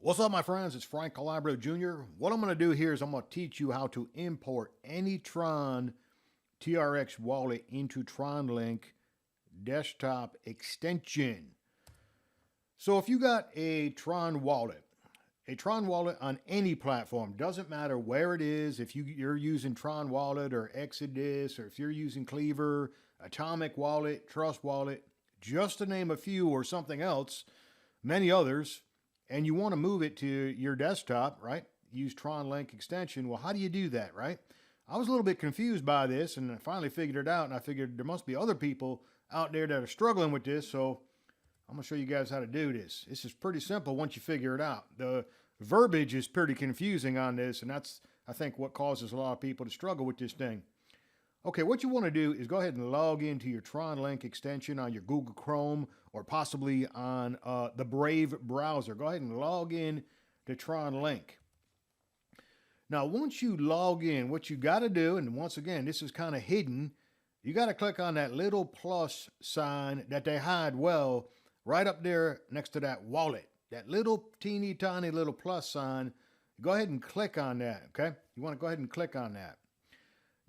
What's up, my friends? It's Frank Calabro Jr. What I'm going to do here is I'm going to teach you how to import any Tron TRX wallet into TronLink desktop extension. So if you got a Tron wallet on any platform, doesn't matter where it is, if you're using Tron Wallet or Exodus, or if you're using Cleaver, Atomic Wallet, Trust Wallet, just to name a few or something else, many others, and you want to move it to your desktop, right? Use TronLink extension. Well, how do you do that, right? I was a little bit confused by this, and I finally figured it out, and I figured there must be other people out there that are struggling with this, so I'm going to show you guys how to do this. This is pretty simple once you figure it out. The verbiage is pretty confusing on this, and that's, I think, what causes a lot of people to struggle with this thing. Okay, what you want to do is go ahead and log into your TronLink extension on your Google Chrome or possibly on the Brave browser. Go ahead and log in to TronLink. Now, once you log in, what you got to do, and once again, this is kind of hidden, you got to click on that little plus sign that they hide well right up there next to that wallet. That little teeny tiny little plus sign. Go ahead and click on that, okay? You want to go ahead and click on that.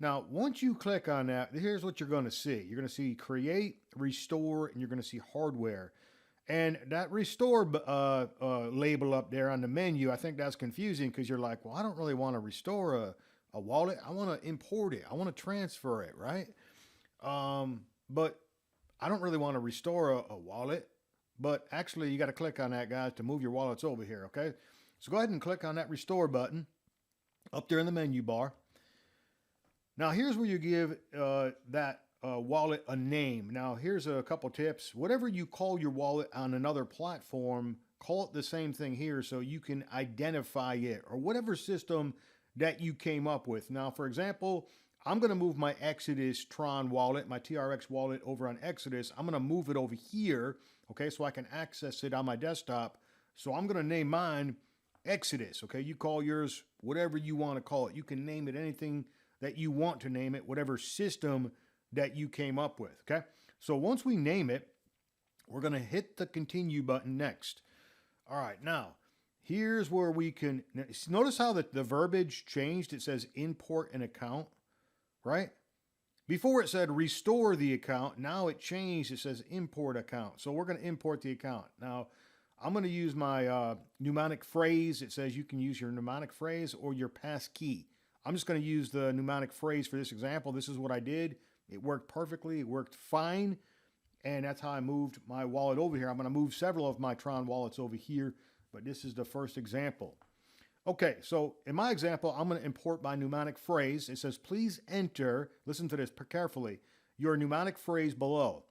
Now, once you click on that, here's what you're going to see. You're going to see create, restore, and you're going to see hardware. And that restore label up there on the menu, I think that's confusing because you're like, well, I don't really want to restore a wallet. I want to import it. I want to transfer it, right? But I don't really want to restore a wallet. But actually, you got to click on that, guys, to move your wallets over here, okay? So go ahead and click on that restore button up there in the menu bar. Now, here's where you give that wallet a name. Now, here's a couple tips. Whatever you call your wallet on another platform, call it the same thing here so you can identify it, or whatever system that you came up with. Now, for example, I'm going to move my Exodus Tron wallet, my TRX wallet over on Exodus. I'm going to move it over here, okay, so I can access it on my desktop. So I'm going to name mine Exodus, okay? You call yours whatever you want to call it. You can name it anything that you want to name it, whatever system that you came up with, okay? So once we name it, we're going to hit the continue button next. All right, now, here's where we can, notice how the verbiage changed. It says import an account, right? Before it said restore the account. Now it changed. It says import account. So we're going to import the account. Now, I'm going to use my mnemonic phrase. It says you can use your mnemonic phrase or your passkey. I'm just going to use the mnemonic phrase for this example. This is what I did. It worked perfectly. It worked fine. And that's how I moved my wallet over here. I'm going to move several of my Tron wallets over here, but this is the first example. Okay, so in my example, I'm going to import my mnemonic phrase. It says, please enter, listen to this carefully, your mnemonic phrase below.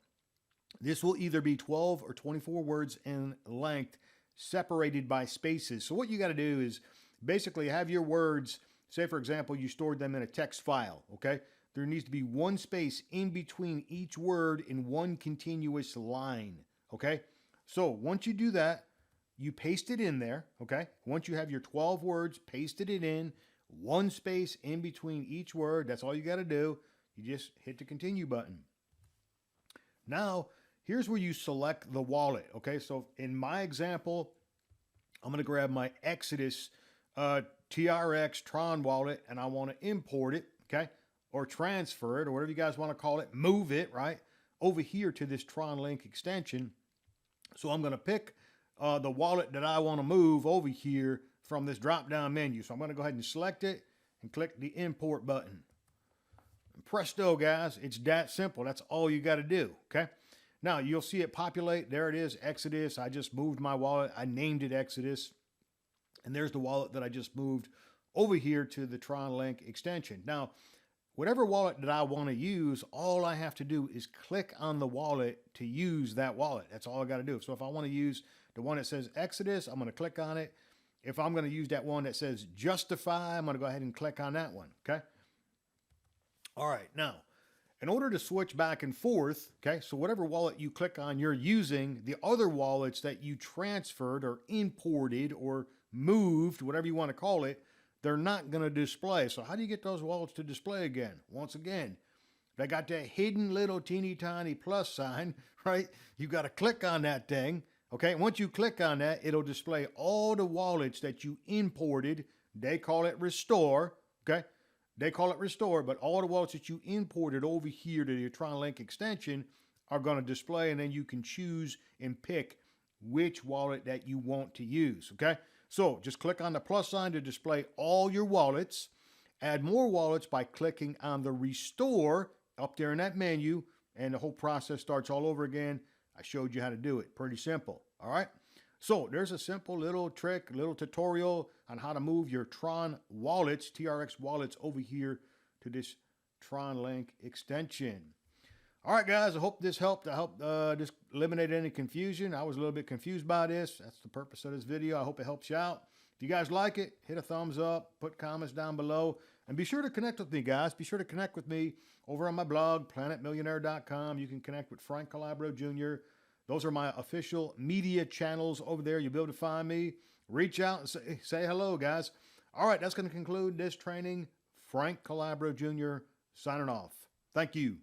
This will either be 12 or 24 words in length, separated by spaces. So what you got to do is basically have your words. Say, for example, you stored them in a text file, okay? There needs to be one space in between each word in one continuous line, okay? So once you do that, you paste it in there, okay? Once you have your 12 words, pasted it in, one space in between each word. That's all you got to do. You just hit the continue button. Now, here's where you select the wallet, okay? So in my example, I'm going to grab my Exodus TRX Tron wallet, and I want to import it, okay? Or transfer it, or whatever you guys want to call it, move it, right? Over here to this TronLink extension. So I'm going to pick the wallet that I want to move over here from this drop-down menu. So I'm going to go ahead and select it and click the import button. And presto, guys, it's that simple. That's all you got to do, okay? Now, you'll see it populate. There it is, Exodus. I just moved my wallet. I named it Exodus. And there's the wallet that I just moved over here to the TronLink extension. Now, whatever wallet that I want to use, all I have to do is click on the wallet to use that wallet. That's all I got to do. So if I want to use the one that says Exodus, I'm going to click on it. If I'm going to use that one that says Justify, I'm going to go ahead and click on that one, okay? All right, now, in order to switch back and forth, okay, so whatever wallet you click on, you're using the other wallets that you transferred or imported or moved, whatever you want to call it, they're not going to display. So how do you get those wallets to display again? Once again, they got that hidden little teeny tiny plus sign, right? You got to click on that thing. Okay, once you click on that, it'll display all the wallets that you imported. They call it restore, okay? They call it restore, but all the wallets that you imported over here to your TronLink extension are going to display, and then you can choose and pick which wallet that you want to use, okay? So just click on the plus sign to display all your wallets. Add more wallets by clicking on the restore up there in that menu, and the whole process starts all over again. I showed you how to do it. Pretty simple. All right. So there's a simple little trick, little tutorial on how to move your Tron wallets, TRX wallets over here to this TronLink extension. All right, guys, I hope this helped. I hope this eliminated any confusion. I was a little bit confused by this. That's the purpose of this video. I hope it helps you out. If you guys like it, hit a thumbs up, put comments down below, and be sure to connect with me, guys. Be sure to connect with me over on my blog, planetmillionaire.com. You can connect with Frank Calabro Jr. Those are my official media channels over there. You'll be able to find me. Reach out and say hello, guys. All right, that's going to conclude this training. Frank Calabro Jr. signing off. Thank you.